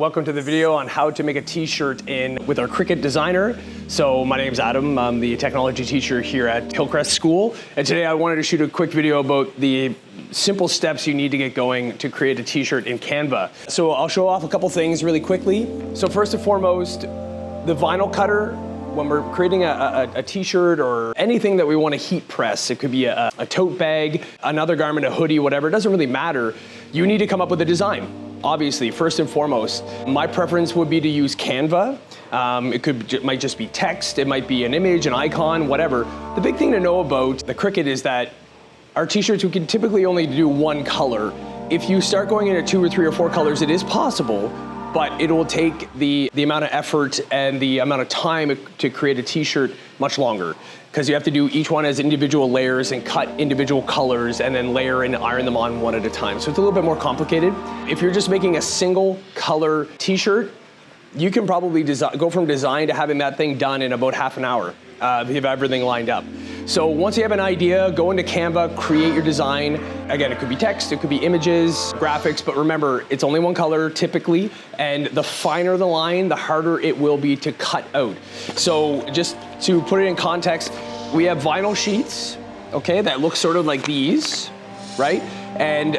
welcome to the video on how to make a t-shirt with our Cricut designer. So my name's Adam, I'm the technology teacher here at Hillcrest School. And today I wanted to shoot a quick video about the simple steps you need to get going to create a t-shirt in Canva. So I'll show off a couple things really quickly. So first and foremost, the vinyl cutter. When we're creating a t-shirt or anything that we want to heat press, it could be a tote bag, another garment, a hoodie, whatever, it doesn't really matter. You need to come up with a design. Obviously, first and foremost, my preference would be to use Canva. It might just be text, it might be an image, an icon, whatever. The big thing to know about the Cricut is that our t-shirts, we can typically only do one color. If you start going into 2 or 3 or 4 colors, it is possible, but it will take the amount of effort and the amount of time to create a t-shirt much longer, because you have to do each one as individual layers and cut individual colors and then layer and iron them on one at a time. So it's a little bit more complicated. If you're just making a single color t-shirt, you can probably go from design to having that thing done in about half an hour if you have everything lined up. So once you have an idea, go into Canva, create your design. Again, it could be text, it could be images, graphics, but remember, it's only one color typically, and the finer the line, the harder it will be to cut out. So just to put it in context, we have vinyl sheets, okay, that look sort of like these, right? And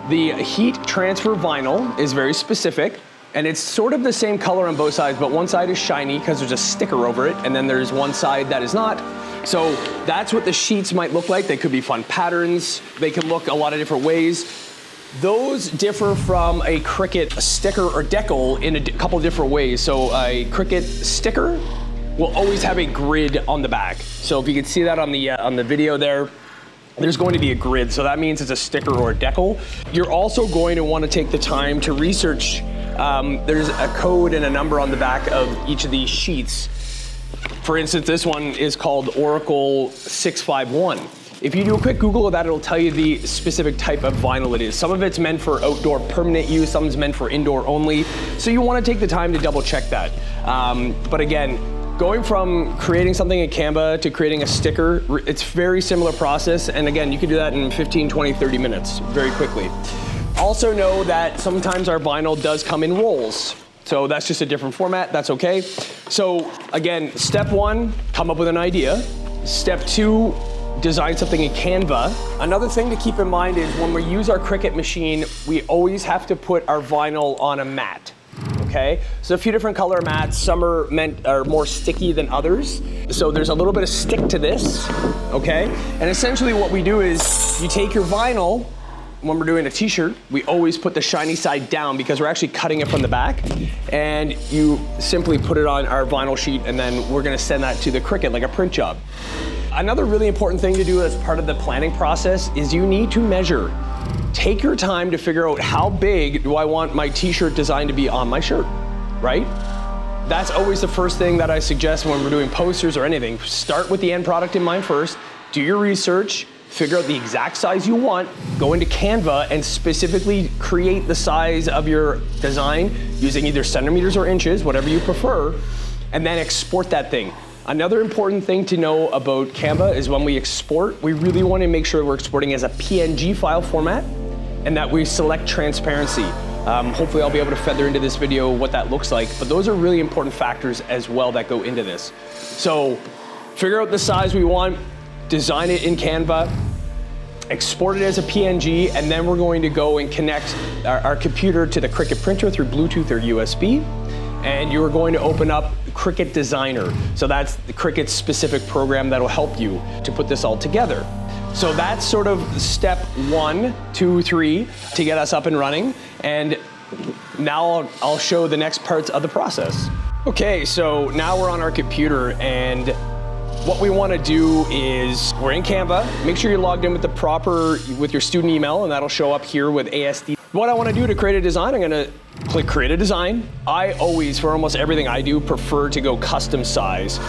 the heat transfer vinyl is very specific, and it's sort of the same color on both sides, but one side is shiny because there's a sticker over it, and then there's one side that is not. So that's what the sheets might look like. They could be fun patterns. They can look a lot of different ways. Those differ from a Cricut sticker or decal in a couple different ways. So a Cricut sticker will always have a grid on the back. So if you can see that on the video there, there's going to be a grid. So that means it's a sticker or a decal. You're also going to want to take the time to research. There's a code and a number on the back of each of these sheets. For instance, this one is called Oracle 651. If you do a quick Google of that, it'll tell you the specific type of vinyl it is. Some of it's meant for outdoor permanent use, some is meant for indoor only. So you want to take the time to double check that. But again, going from creating something in Canva to creating a sticker, it's a very similar process. And again, you can do that in 15, 20, 30 minutes very quickly. Also know that sometimes our vinyl does come in rolls. So that's just a different format, that's okay. So again, step 1, come up with an idea. Step 2, design something in Canva. Another thing to keep in mind is when we use our Cricut machine, we always have to put our vinyl on a mat, okay? So a few different color mats, some are more sticky than others. So there's a little bit of stick to this, okay? And essentially what we do is you take your vinyl. When we're doing a t-shirt, we always put the shiny side down because we're actually cutting it from the back, and you simply put it on our vinyl sheet, and then we're gonna send that to the Cricut like a print job. Another really important thing to do as part of the planning process is you need to measure. Take your time to figure out how big do I want my t-shirt design to be on my shirt, right? That's always the first thing that I suggest when we're doing posters or anything. Start with the end product in mind first, do your research, figure out the exact size you want, go into Canva and specifically create the size of your design using either centimeters or inches, whatever you prefer, and then export that thing. Another important thing to know about Canva is when we export, we really want to make sure we're exporting as a PNG file format and that we select transparency. Hopefully I'll be able to feather into this video what that looks like, but those are really important factors as well that go into this. So figure out the size we want, design it in Canva, export it as a PNG, and then we're going to go and connect our computer to the Cricut printer through Bluetooth or USB, and you're going to open up Cricut Designer. So that's the Cricut specific program that'll help you to put this all together. So that's sort of step 1, 2, 3 to get us up and running, and now I'll show the next parts of the process. Okay, so now we're on our computer, and what we want to do is, we're in Canva, make sure you're logged in with your student email, and that'll show up here with ASD. What I want to do to create a design, I'm going to click create a design. I always, for almost everything I do, prefer to go custom size.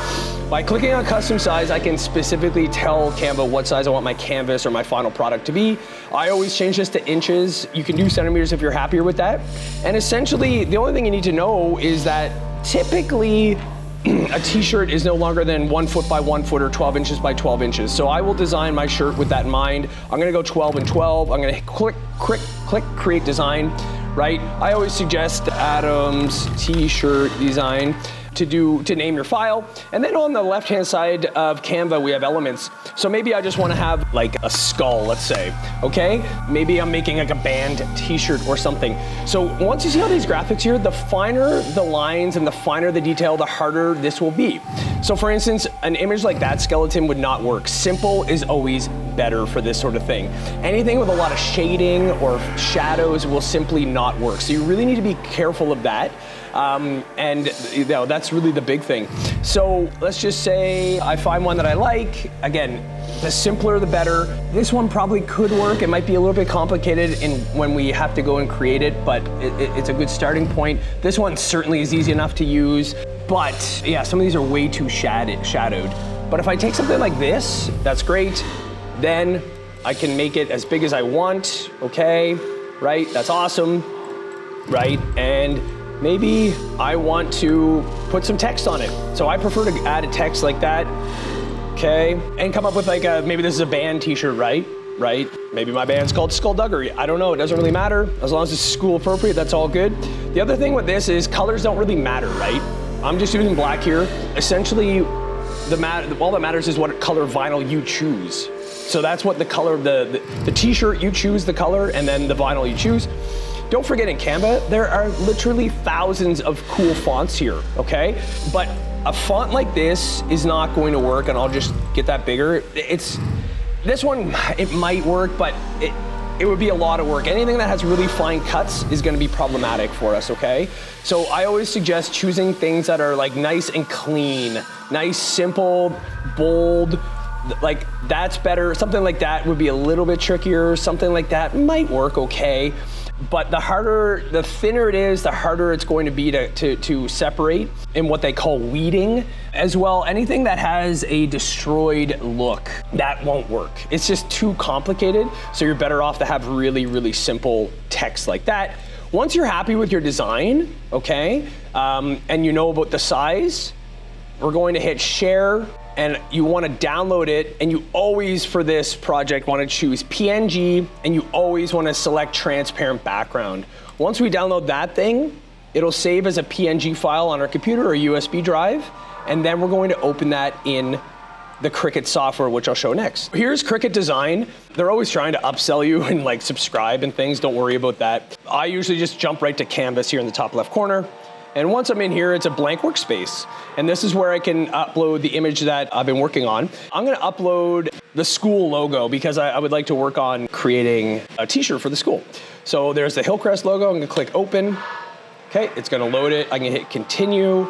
By clicking on custom size, I can specifically tell Canva what size I want my canvas or my final product to be. I always change this to inches. You can do centimeters if you're happier with that. And essentially, the only thing you need to know is that typically, a t-shirt is no longer than 1 foot by 1 foot or 12 inches by 12 inches. So I will design my shirt with that in mind. I'm gonna go 12 and 12. I'm gonna click create design. right? I always suggest Adam's t-shirt design to name your file. And then on the left-hand side of Canva, we have elements. So maybe I just want to have like a skull, let's say, okay? Maybe I'm making like a band t-shirt or something. So once you see all these graphics here, the finer the lines and the finer the detail, the harder this will be. So for instance, an image like that skeleton would not work. Simple is always better for this sort of thing. Anything with a lot of shading or shadows will simply not work. So you really need to be careful of that. And you know, that's really the big thing. So let's just say I find one that I like. Again, the simpler the better. This one probably could work. It might be a little bit complicated when we have to go and create it, but it's a good starting point. This one certainly is easy enough to use, but yeah, some of these are way too shadowed. But if I take something like this, that's great. Then I can make it as big as I want, okay? Right, that's awesome, right? And maybe I want to put some text on it. So I prefer to add a text like that, okay? And come up with like maybe this is a band t-shirt, right? Maybe my band's called Skullduggery. I don't know, it doesn't really matter. As long as it's school appropriate, that's all good. The other thing with this is colors don't really matter, right? I'm just using black here. Essentially, all that matters is what color vinyl you choose. So that's what the color of the t-shirt, you choose the color, and then the vinyl you choose. Don't forget in Canva, there are literally thousands of cool fonts here, okay? But a font like this is not going to work, and I'll just get that bigger. This one, it might work, but it would be a lot of work. Anything that has really fine cuts is gonna be problematic for us, okay? So I always suggest choosing things that are like nice and clean, nice, simple, bold, like that's better. Something like that would be a little bit trickier. Something like that might work okay. But the thinner it is, the harder it's going to be to separate in what they call weeding. As well, anything that has a destroyed look, that won't work. It's just too complicated, so you're better off to have really, really simple text like that. Once you're happy with your design, okay, and you know about the size, we're going to hit share, and you want to download it, and you always, for this project, want to choose PNG, and you always want to select transparent background. Once we download that thing, it'll save as a PNG file on our computer or USB drive, and then we're going to open that in the Cricut software, which I'll show next. Here's Cricut Design. They're always trying to upsell you and like subscribe and things. Don't worry about that. I usually just jump right to Canvas here in the top left corner. And once I'm in here, it's a blank workspace. And this is where I can upload the image that I've been working on. I'm gonna upload the school logo because I would like to work on creating a t-shirt for the school. So there's the Hillcrest logo. I'm gonna click open. Okay, it's gonna load it. I can hit continue.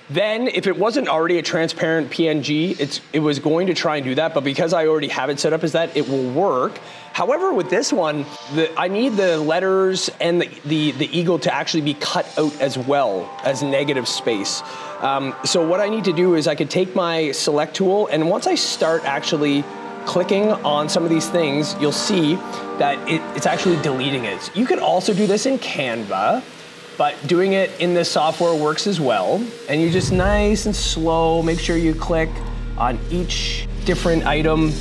Then, if it wasn't already a transparent PNG, it was going to try and do that, but because I already have it set up as that, it will work. However, with this one, I need the letters and the eagle to actually be cut out as well as negative space. So what I need to do is I could take my select tool, and once I start actually clicking on some of these things, you'll see that it's actually deleting it. You can also do this in Canva, but doing it in this software works as well. And you just nice and slow, make sure you click on each different item.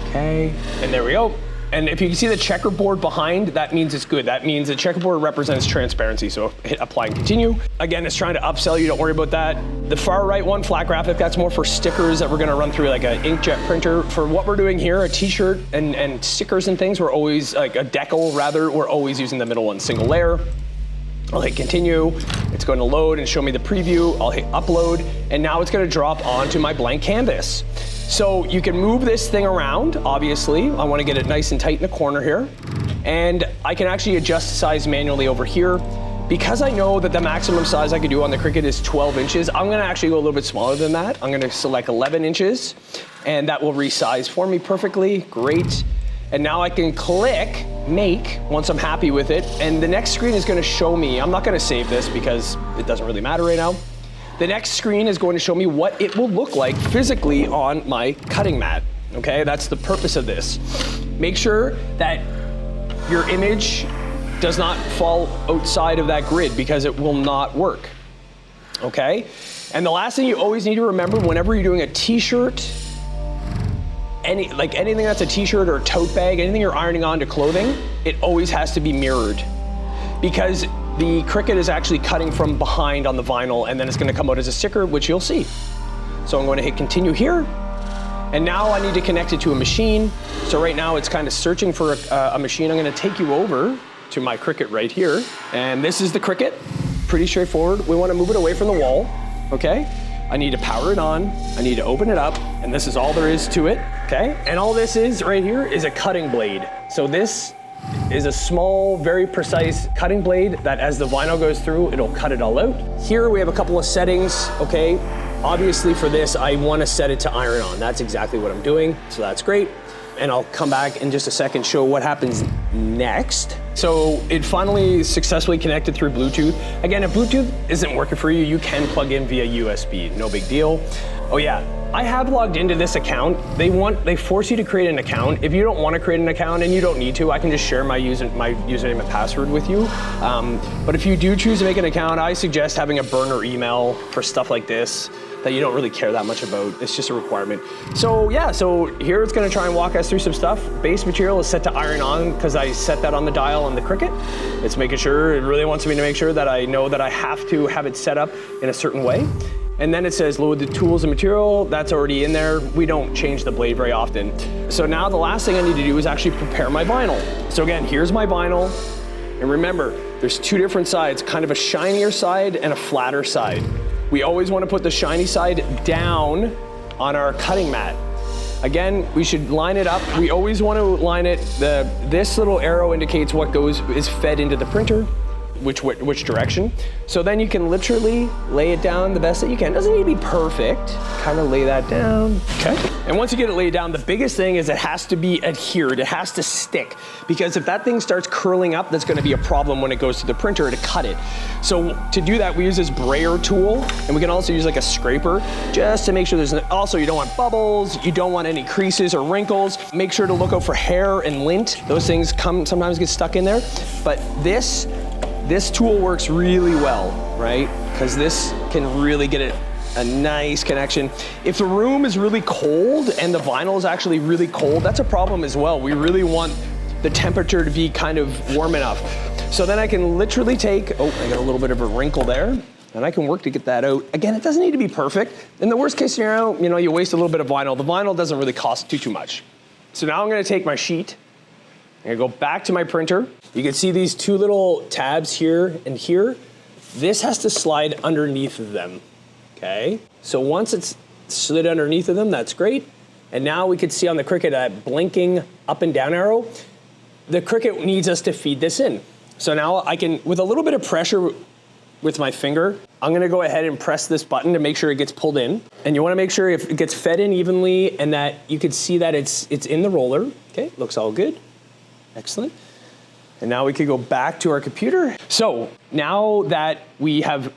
Okay, and there we go. And if you can see the checkerboard behind, that means it's good. That means the checkerboard represents transparency. So hit apply and continue. Again, it's trying to upsell you, don't worry about that. The far right one, flat graphic, that's more for stickers that we're gonna run through like an inkjet printer. For what we're doing here, a t-shirt and stickers and things, we're always, like a decal rather, we're always using the middle one, single layer. I'll hit continue, it's going to load and show me the preview. I'll hit upload, and now it's going to drop onto my blank canvas. So you can move this thing around, obviously. I want to get it nice and tight in the corner here. And I can actually adjust the size manually over here. Because I know that the maximum size I can do on the Cricut is 12 inches, I'm going to actually go a little bit smaller than that. I'm going to select 11 inches, and that will resize for me perfectly. Great. And now I can click make once I'm happy with it. And the next screen is gonna show me, I'm not gonna save this because it doesn't really matter right now. The next screen is going to show me what it will look like physically on my cutting mat. Okay, that's the purpose of this. Make sure that your image does not fall outside of that grid because it will not work. Okay, and the last thing you always need to remember whenever you're doing a t-shirt, anything that's a t-shirt or a tote bag, anything you're ironing onto clothing, it always has to be mirrored. because the Cricut is actually cutting from behind on the vinyl, and then it's gonna come out as a sticker, which you'll see. So I'm going to hit continue here. And now I need to connect it to a machine. So right now it's kind of searching for a machine. I'm gonna take you over to my Cricut right here. And this is the Cricut, pretty straightforward. We wanna move it away from the wall, okay? I need to power it on, I need to open it up, and this is all there is to it, okay? And all this is right here is a cutting blade. So this is a small, very precise cutting blade that as the vinyl goes through, it'll cut it all out. Here we have a couple of settings, okay? Obviously for this, I wanna set it to iron on. That's exactly what I'm doing, so that's great. And I'll come back in just a second, show what happens next. So it finally successfully connected through Bluetooth. Again, if Bluetooth isn't working for you, you can plug in via USB, no big deal. Oh yeah, I have logged into this account. They force you to create an account. If you don't want to create an account, and you don't need to, I can just share my username and password with you. But if you do choose to make an account, I suggest having a burner email for stuff like this that you don't really care that much about. It's just a requirement. So yeah, so here it's gonna try and walk us through some stuff. Base material is set to iron on because I set that on the dial on the Cricut. It's making sure, it really wants me to make sure that I know that I have to have it set up in a certain way. And then it says load the tools and material. That's already in there. We don't change the blade very often. So now the last thing I need to do is actually prepare my vinyl. So again, here's my vinyl. And remember, there's two different sides, kind of a shinier side and a flatter side. We always want to put the shiny side down on our cutting mat. Again, we should line it up. We always want to line it. This little arrow indicates what is fed into the printer, which direction. So then you can literally lay it down the best that you can. It doesn't need to be perfect. Kind of lay that down, okay? And once you get it laid down, the biggest thing is it has to be adhered. It has to stick, because if that thing starts curling up, that's gonna be a problem when it goes to the printer to cut it. So to do that, we use this brayer tool, and we can also use like a scraper just to make sure also you don't want bubbles, you don't want any creases or wrinkles. Make sure to look out for hair and lint. Those things sometimes get stuck in there. But this tool works really well, right? Because this can really get it a nice connection. If the room is really cold and the vinyl is actually really cold, that's a problem as well. We really want the temperature to be kind of warm enough. So then I can literally take, oh, I got a little bit of a wrinkle there, and I can work to get that out. Again, it doesn't need to be perfect. In the worst case scenario, you waste a little bit of vinyl. The vinyl doesn't really cost too much. So now I'm gonna take my sheet, I'm gonna go back to my printer. You can see these two little tabs here and here. This has to slide underneath of them, okay? So once it's slid underneath of them, that's great. And now we can see on the Cricut that blinking up and down arrow. The Cricut needs us to feed this in. So now I can, with a little bit of pressure with my finger, I'm gonna go ahead and press this button to make sure it gets pulled in. And you wanna make sure if it gets fed in evenly and that you can see that it's in the roller. Okay, looks all good. Excellent. And now we could go back to our computer. So now that we have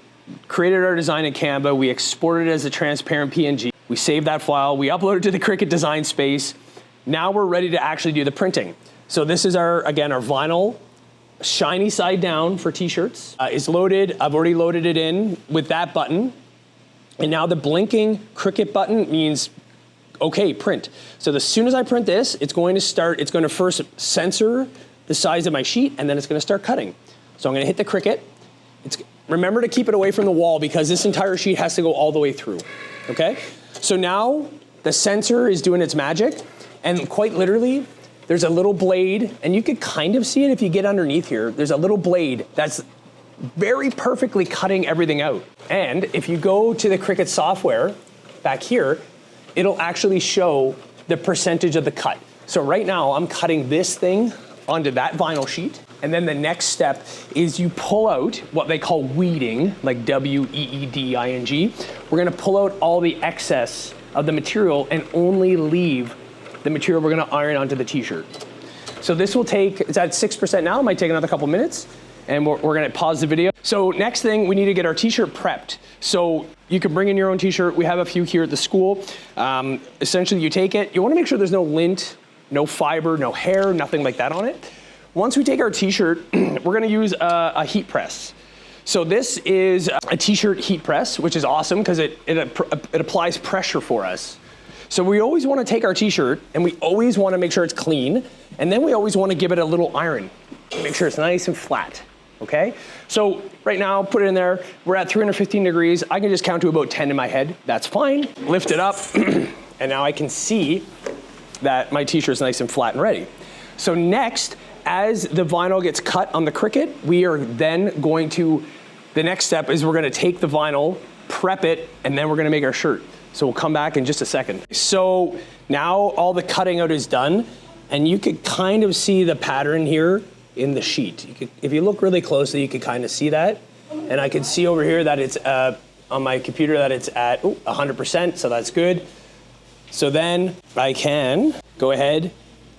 created our design in Canva, we exported it as a transparent PNG, we save that file, we upload it to the Cricut design space. Now we're ready to actually do the printing. So this is again, our vinyl, shiny side down for t-shirts is loaded. I've already loaded it in with that button. And now the blinking Cricut button means, okay, print. So as soon as I print this, it's going to first censor the size of my sheet, and then it's gonna start cutting. So I'm gonna hit the Cricut. Remember to keep it away from the wall because this entire sheet has to go all the way through, okay? So now the sensor is doing its magic, and quite literally, there's a little blade, and you could kind of see it if you get underneath here. There's a little blade that's very perfectly cutting everything out. And if you go to the Cricut software back here, it'll actually show the percentage of the cut. So right now, I'm cutting this thing onto that vinyl sheet. And then the next step is you pull out what they call weeding, like W-E-E-D-I-N-G. We're gonna pull out all the excess of the material and only leave the material we're gonna iron onto the t-shirt. So this will take, it's at 6% now, it might take another couple minutes, and we're gonna pause the video. So next thing, we need to get our t-shirt prepped. So you can bring in your own t-shirt. We have a few here at the school. Essentially, you take it, you wanna make sure there's no lint, no fiber, no hair, nothing like that on it. Once we take our t-shirt, we're gonna use a heat press. So this is a t-shirt heat press, which is awesome because it applies pressure for us. So we always wanna take our t-shirt and we always wanna make sure it's clean, and then we always wanna give it a little iron. Make sure it's nice and flat, okay? So right now, put it in there. We're at 315 degrees. I can just count to about 10 in my head. That's fine. Lift it up, and now I can see that my t-shirt's nice and flat and ready. So next, as the vinyl gets cut on the Cricut, we are then going to, the next step is we're gonna take the vinyl, prep it, and then we're gonna make our shirt. So we'll come back in just a second. So now all the cutting out is done, and you could kind of see the pattern here in the sheet. If you look really closely, you could kind of see that. And I can see over here that it's on my computer that it's at 100%, so that's good. So then I can go ahead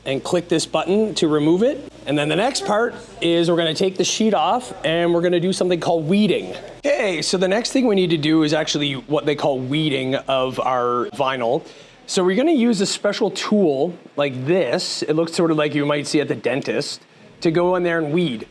and click this button to remove it. And then the next part is we're gonna take the sheet off and we're gonna do something called weeding. Okay, so the next thing we need to do is actually what they call weeding of our vinyl. So we're gonna use a special tool like this. It looks sort of like you might see at the dentist, to go in there and weed.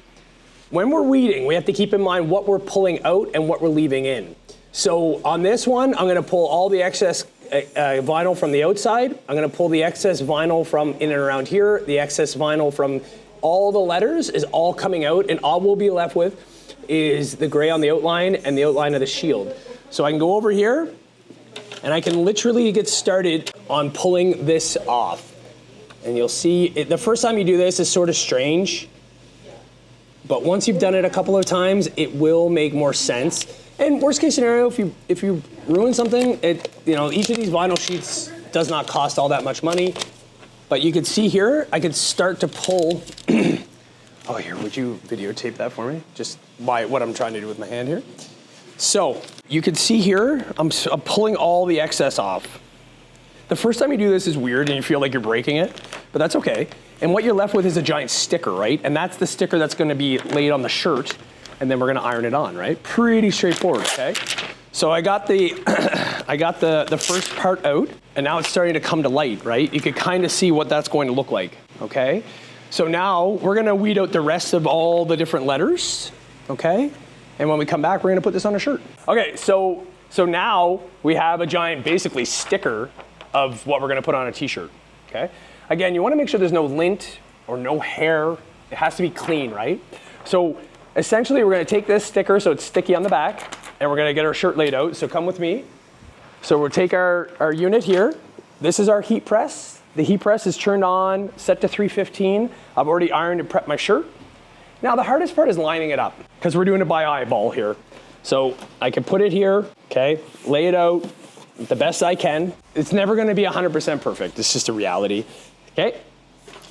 When we're weeding, we have to keep in mind what we're pulling out and what we're leaving in. So on this one, I'm gonna pull all the excess vinyl from the outside. I'm gonna pull the excess vinyl from in and around here. The excess vinyl from all the letters is all coming out, and all we'll be left with is the gray on the outline and the outline of the shield. So I can go over here, and I can literally get started on pulling this off. And you'll see, the first time you do this is sort of strange, but once you've done it a couple of times, it will make more sense. And worst case scenario, if you ruin something, each of these vinyl sheets does not cost all that much money. But you can see here, I could start to pull. Oh, here, would you videotape that for me? Just what I'm trying to do with my hand here. So you can see here, I'm pulling all the excess off. The first time you do this is weird and you feel like you're breaking it, but that's okay. And what you're left with is a giant sticker, right? And that's the sticker that's gonna be laid on the shirt, and then we're gonna iron it on, right? Pretty straightforward, okay? So I got the first part out, and now it's starting to come to light, right? You can kind of see what that's going to look like, okay? So now we're gonna weed out the rest of all the different letters, okay? And when we come back, we're gonna put this on a shirt. Okay, so now we have a giant, basically, sticker of what we're gonna put on a t-shirt, okay? Again, you wanna make sure there's no lint or no hair. It has to be clean, right? So essentially, we're gonna take this sticker so it's sticky on the back, and we're gonna get our shirt laid out, so come with me. So we'll take our unit here. This is our heat press. The heat press is turned on, set to 315. I've already ironed and prepped my shirt. Now the hardest part is lining it up, because we're doing it by eyeball here. So I can put it here, okay, lay it out the best I can. It's never gonna be 100% perfect, it's just a reality, okay?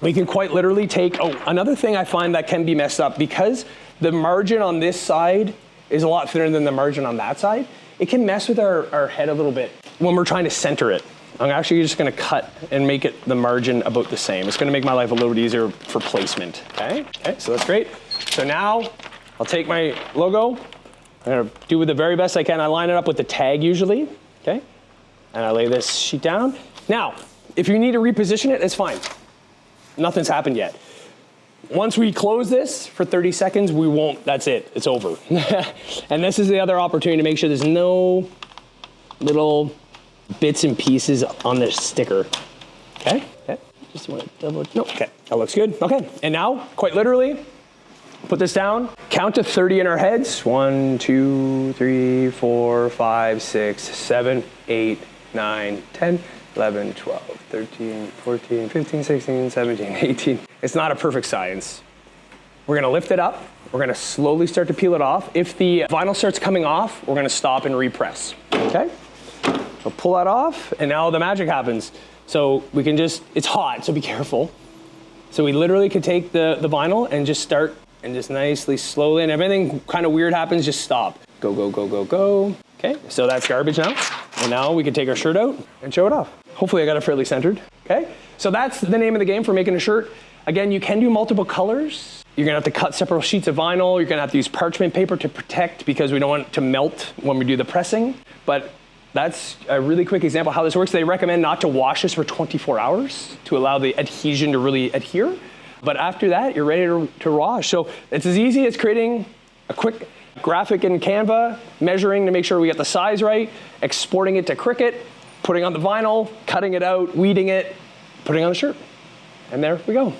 We can quite literally take, another thing I find that can be messed up, because the margin on this side is a lot thinner than the margin on that side, it can mess with our head a little bit when we're trying to center it. I'm actually just gonna cut and make it the margin about the same. It's gonna make my life a little bit easier for placement, okay? Okay, so that's great. So now, I'll take my logo, I'm gonna do the very best I can. I line it up with the tag usually, okay? And I lay this sheet down. Now, if you need to reposition it, it's fine. Nothing's happened yet. Once we close this for 30 seconds, we won't, that's it, it's over. And this is the other opportunity to make sure there's no little bits and pieces on this sticker. Okay, just want to double, no, okay, that looks good. Okay, and now, quite literally, put this down, count to 30 in our heads. 1, 2, 3, 4, 5, 6, 7, 8, 9, 10, 11, 12, 13, 14, 15, 16, 17, 18. It's not a perfect science. We're gonna lift it up. We're gonna slowly start to peel it off. If the vinyl starts coming off, we're gonna stop and repress, okay? We'll pull that off, and now the magic happens. So we can just, it's hot, so be careful. So we literally could take the vinyl and just start, and just nicely, slowly, and if anything kind of weird happens, just stop. Go, go, go, go, go. Okay, so that's garbage now. And now we can take our shirt out and show it off. Hopefully I got it fairly centered, okay? So that's the name of the game for making a shirt. Again, you can do multiple colors. You're gonna have to cut separate sheets of vinyl. You're gonna have to use parchment paper to protect, because we don't want it to melt when we do the pressing. But that's a really quick example of how this works. They recommend not to wash this for 24 hours to allow the adhesion to really adhere. But after that, you're ready to wash. So it's as easy as creating a quick graphic in Canva, measuring to make sure we get the size right, exporting it to Cricut, putting on the vinyl, cutting it out, weeding it, putting on the shirt. And there we go.